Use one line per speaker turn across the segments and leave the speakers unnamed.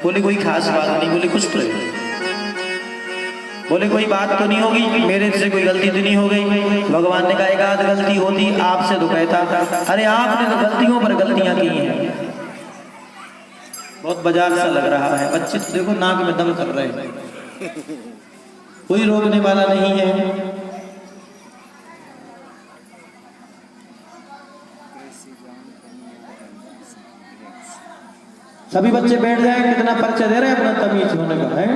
बोले कोई खास बात नहीं। बोले कुछ तो है। बोले कोई बात तो नहीं होगी, मेरे से कोई गलती तो नहीं हो गई। भगवान ने कहा एक आध गलती होती आपसे तो कहता। अरे आपने तो गलतियों पर गलतियां की हैं। बहुत बाजार सा लग रहा है। बच्चे तो देखो नाक में दम कर रहे हैं, कोई रोकने वाला नहीं है। सभी बच्चे बैठ जाए, कितना पर्चा दे रहे हैं अपना तमीज होने का है।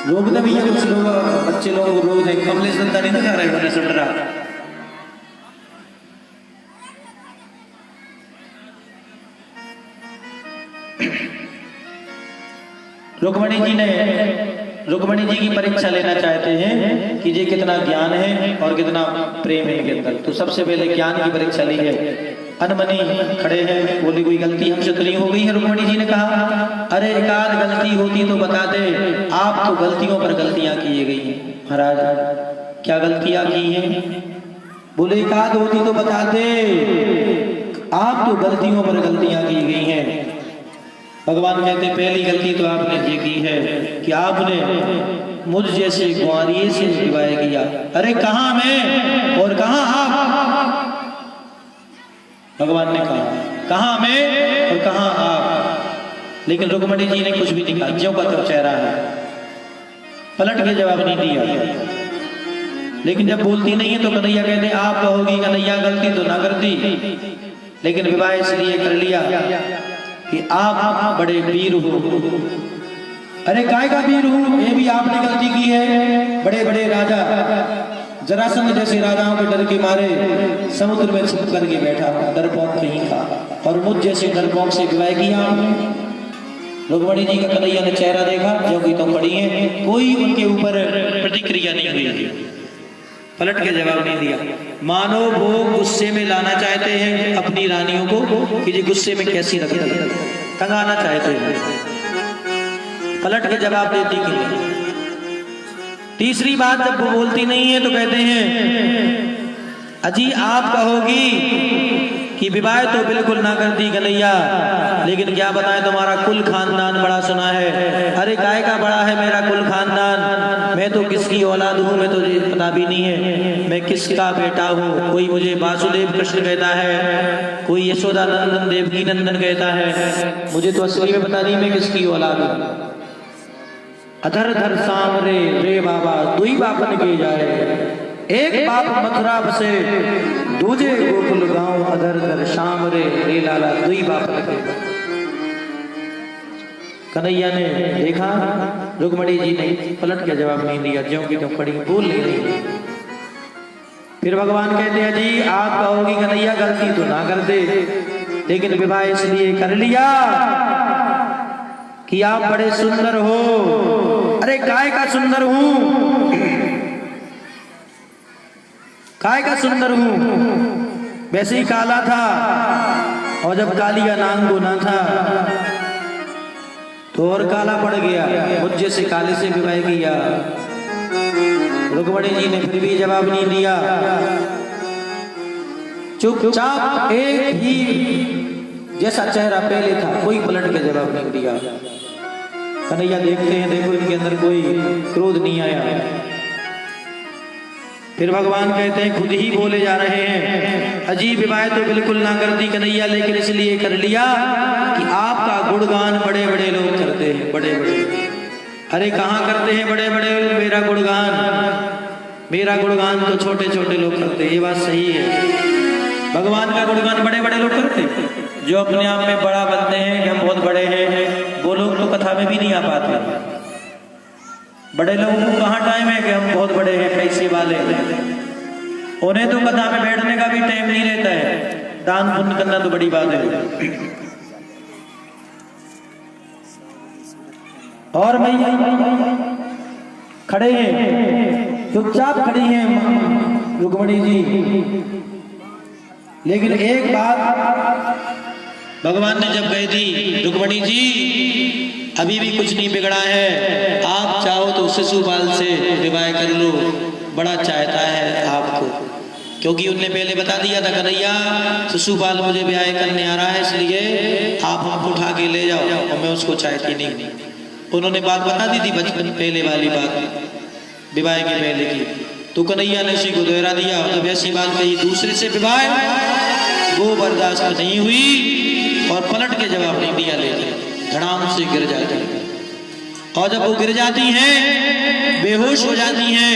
रोक दे भैया, कुछ लोग बच्चे लोगों को रोक दे। कमले सुनता नहीं दिखा रहे उन्हें सुन रहा। रुक्मणी जी की परीक्षा लेना चाहते हैं कि ये कितना ज्ञान है और कितना प्रेम है इनके अंदर। तो सबसे पहले ज्ञान की परीक्षा ली है। अनमनी खड़े हैं, बोली कोई गलती हमसे तो नहीं हो गई है। रुक्मणी जी ने कहा अरे एक आध गलती होती तो बता दे, आप तो गलतियों पर गलतियां किए गई हैं। महाराज क्या गलतियां की हैं? बोले एक आध होती तो बता दे, आप तो गलतियों पर गलतियां की गई हैं। भगवान कहते पहली गलती तो आपने ये की है कि आपने मुझ जैसे ग्वारिये से विवाह किया। अरे कहाँ मैं और कहाँ आप? भगवान ने कहा कहाँ मैं और कहाँ आप। लेकिन रुक्मणी जी ने कुछ भी नहीं कहा, ज्यों का तो चेहरा है, पलट के जवाब नहीं दिया। लेकिन जब बोलती नहीं है तो कन्हैया कहते आप कहोगी कन्हैया गलती तो ना करती, लेकिन विवाह इसलिए कर लिया कि आप बड़े वीर हो। अरे काय का वीर हूं? ये भी आपने गलती की है। बड़े बड़े राजा जरासंध जैसे राजाओं के डर के मारे समुद्र में छिप करके बैठा, डरपोक कहीं का, और मुझ जैसे डरपोक से विवाह किया आपने। रुक्मणी जी का कन्हैया ने चेहरा देखा, जो कि तो खड़ी है, कोई उनके ऊपर प्रतिक्रिया नहीं हुई, पलट के जवाब नहीं दिया। मानो वो गुस्से में लाना चाहते हैं अपनी रानियों को कि जी गुस्से में कैसी रखती है, टंगाना चाहते हैं, पलट के जवाब देती कि नहीं। तीसरी बात जब वो बोलती नहीं है तो कहते हैं अजी आप कहोगी कि विवाह तो बिल्कुल ना कर दी कन्हैया, लेकिन क्या बताएं तुम्हारा कुल खानदान बड़ा सुना है। अरे काय का बड़ा है मेरा कुल खानदान? मैं तो किसकी औलाद हूँ मैं तो पता भी नहीं है, मैं किसका बेटा हूँ। कोई मुझे वासुदेव कृष्ण कहता है, कोई यशोदा नंदन देवकी नंदन कहता है, मुझे तो असली में पता नहीं मैं किसकी औलाद हूँ। अधर धर सामरे रे बाबा दुई बापन के जाए, एक बाप मथुरा बसे दूजे गोकुल गांव, अधर धर शाम रे लाला दुई बापन के। कन्हैया ने देखा रुक्मणी जी ने पलट के जवाब नहीं दिया, ज्यों की त्यों खड़ी बोल नहीं रही। फिर भगवान कहते हैं जी आप कहोगी कन्हैया गलती तो ना कर दे, लेकिन विवाह इसलिए कर लिया कि आप बड़े सुंदर हो। अरे काय का सुंदर हूं? काय का सुंदर हूं? वैसे ही काला था, और जब काली का नाम गुना था तो और काला पड़ गया, मुझ जैसे काले से विवाह किया। रुक्मणी जी ने फिर भी जवाब नहीं दिया, चुपचाप एक ही जैसा चेहरा पहले था, कोई पलट के जवाब नहीं दिया। कन्हैया देखते हैं, देखो इनके अंदर कोई क्रोध नहीं आया। फिर भगवान कहते हैं खुद ही बोले जा रहे हैं अजीब विवाह तो बिल्कुल ना कर दी कन्हैया, लेकिन इसलिए कर लिया कि आपका गुणगान बड़े बड़े लोग करते हैं, बड़े बड़े। अरे कहाँ करते हैं बड़े बड़े मेरा गुणगान? मेरा गुणगान तो छोटे छोटे लोग करते हैं। ये बात सही है, भगवान का गुणगान बड़े बड़े लोग करते हैं। जो अपने आप में बड़ा बनते हैं कि हम बहुत बड़े हैं, वो लोग तो कथा में भी नहीं आ पाते। बड़े लोगों को कहाँ टाइम है कि हम बहुत बड़े हैं, पैसे वाले हैं, उन्हें तो कथा में बैठने का भी टाइम नहीं रहता है। दान पुण्य करना तो बड़ी बात है। और भैया खड़े हैं, चुपचाप खड़ी हैं रुक्मणी जी, लेकिन एक बात भगवान ने जब कही थी रुक्मणी जी अभी भी कुछ नहीं बिगड़ा है, आप चाहो तो शिशुपाल से विवाह कर लो, बड़ा चाहता है आपको। क्योंकि उनने पहले बता दिया था कन्हैया शिशुपाल मुझे ब्याह करने आ रहा है, इसलिए आप हमको उठा के ले जाओ, और मैं उसको चाहती नहीं। उन्होंने बात बता दी थी बचपन पहले वाली बात, विवाह के पहले की, तो कन्हैया ने इसी को दोहरा दिया। जब ऐसी बात कही दूसरे से विवाह, वो बर्दाश्त नहीं हुई और पलट के जवाब नहीं दिया, लेकिन धड़ाम से गिर जाती। और जब वो गिर जाती हैं, बेहोश हो जाती हैं,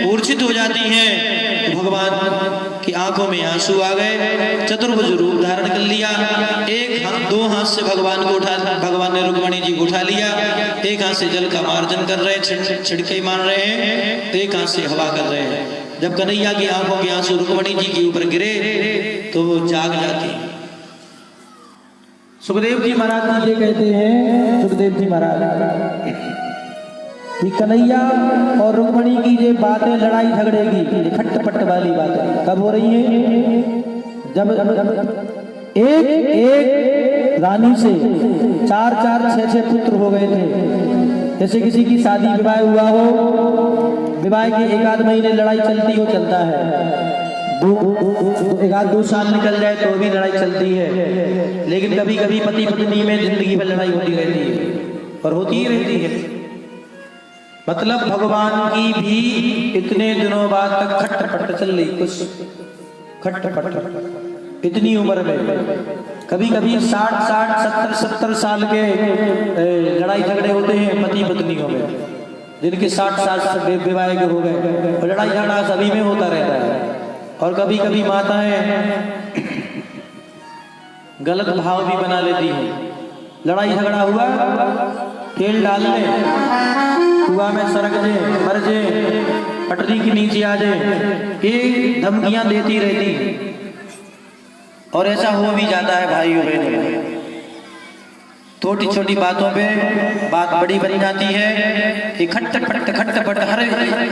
मूर्छित हो जाती हैं, तो भगवान की आंखों में आंसू आ गए, चतुर्भुज रूप धारण कर लिया। दो हाथ से भगवान को भगवान ने रुक्मणी जी को उठा लिया, एक हाथ से जल का मार्जन कर रहे, छिड़के मार रहे हैं, एक हाथ से हवा कर रहे हैं। जब कन्हैया की आंखों के आंसू रुक्मणी जी के ऊपर गिरे तो वो जाग जाती। सुखदेव जी महाराज ये कहते हैं, सुखदेव जी महाराज कि कन्हैया और रुक्मणी की ये बातें लड़ाई झगड़े की खट्ट-पट्ट वाली बातें कब हो रही हैं? जब एक रानी से 4-4, 6-6 पुत्र हो गए थे। जैसे किसी की शादी विवाह हुआ हो, विवाह के 1-8 महीने लड़ाई चलती हो, चलता है, 1-2 साल निकल जाए तो भी लड़ाई चलती है, लेकिन कभी कभी पति पत्नी में जिंदगी भर लड़ाई होती रहती है और होती ही रहती है। मतलब भगवान की भी इतने दिनों बाद तक खट्ट-पट्ट चल रही, कुछ खट्ट-पट्ट इतनी उम्र में। कभी कभी 60, 70 साल के लड़ाई झगड़े होते हैं पति पत्नियों में, जिनके 60 साल से विवाह के हो गए, और लड़ाई झगड़ा सभी में होता रहता है। और कभी कभी माताएं गलत भाव भी बना लेती हैं। लड़ाई झगड़ा हुआ, तेल डालने, कुआं में सरक जे, मर जे, पटरी के नीचे आ जाए, ये धमकियां देती रहती। और ऐसा हो भी जाता है भाइयों बहनों, छोटी छोटी बातों पे बात बड़ी बन जाती है। खट्ट-पट्ट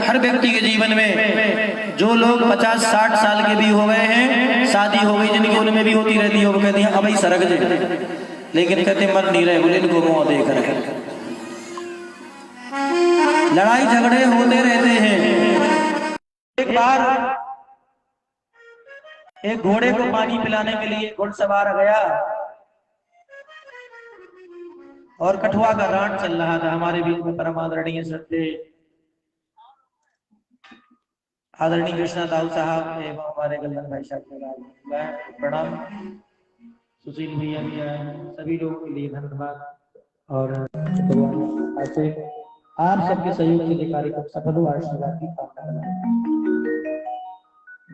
हर व्यक्ति के जीवन में, जो लोग 50-60 साल के भी हो गए हैं, शादी हो गई जिनकी, उनमें भी होती रहती है। वो कहती है अब ही सरक जे, लेकिन कहते मर नहीं रहे, बोले इनको मुंह देख रहे। लड़ाई झगड़े होते रहते हैं। एक बार एक घोड़े को पानी पिलाने के लिए घुड़सवार गया और कठुआ का राट चल रहा था। हमारे बीच में परम आदरणीय सत्य आदरणीय कृष्णा दाऊ साहब एवं हमारे गल्लन भाई साहब, प्रणाम। सुशील भैया भी आए, सभी लोगों के लिए धन्यवाद। और ऐसे आप सबके सहयोग के लिए कार्यक्रम सफल हुआ, आशीर्वाद की कामना।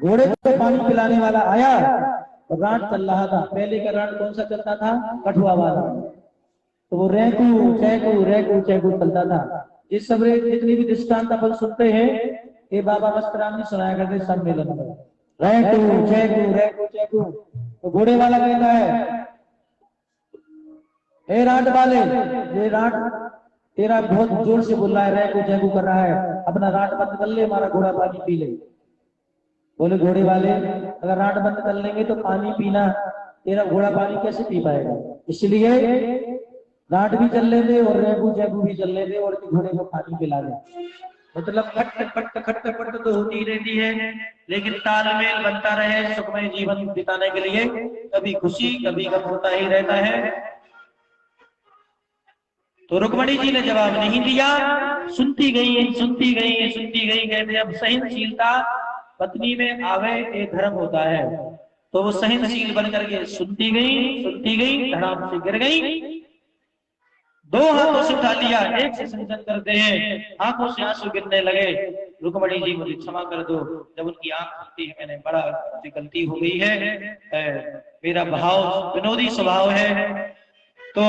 घोड़े को पानी पिलाने वाला आया और राट चल रहा था। पहले का राट कौन सा चलता था? कठुआ वाला। तो वो रेकू चैकू चलता था। इस सब जितनी भी दृष्टांत अपन सुनते हैं, ये बाबा मस्तराम ने सुनाया करते सम्मेलन में, रेकू चैकू। तो घोड़े वाला कहता है, ए राट वाले, ये राट तेरा बहुत जोर से बोल रहा है, रेकू चैकू कर रहा है, अपना राट बंद कर ले, हमारा घोड़ा पानी पी ले। बोले घोड़े वाले, अगर राट बंद कर लेंगे तो पानी पीना, तेरा घोड़ा पानी कैसे पी पाएगा? इसलिए राट भी चल लेते और रेकू चैकू भी चल लेते और घोड़े को पानी पिला दे। मतलब खट्ट-पट्ट तो होती ही रहती है, लेकिन तालमेल बनता रहे सुखमय जीवन बिताने के लिए। कभी खुशी कभी गम होता ही रहता है। तो रुक्मणी जी ने जवाब नहीं दिया, सुनती गई। कहते अब सहनशीलता पत्नी में आवे एक धर्म होता है, तो वो सहनशील बनकर के सुनती गई, धड़ाम से गिर गई। 2 हाथों से उठा लिया, एक से संजन करते हैं, आंखों से आंसू गिरने लगे। रुक्मणी जी मुझे क्षमा कर दो, जब उनकी आंख खुलती है मैंने बड़ा गलती हो गई है, मेरा भाव विनोदी स्वभाव है, तो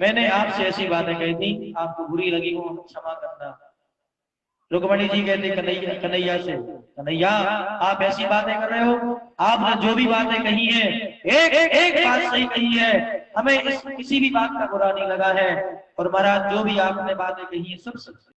मैंने आपसे ऐसी बातें कही थी, आपको बुरी लगी हो, क्षमा करना। रुक्मणी जी कहते कन्हैया से, कन्हैया आप ऐसी बातें कर रहे हो, आपने जो भी बातें कही है एक बात सही कही है, हमें किसी भी बात का बुरा नहीं लगा है, और महाराज जो भी आपने बातें कही है सब सच।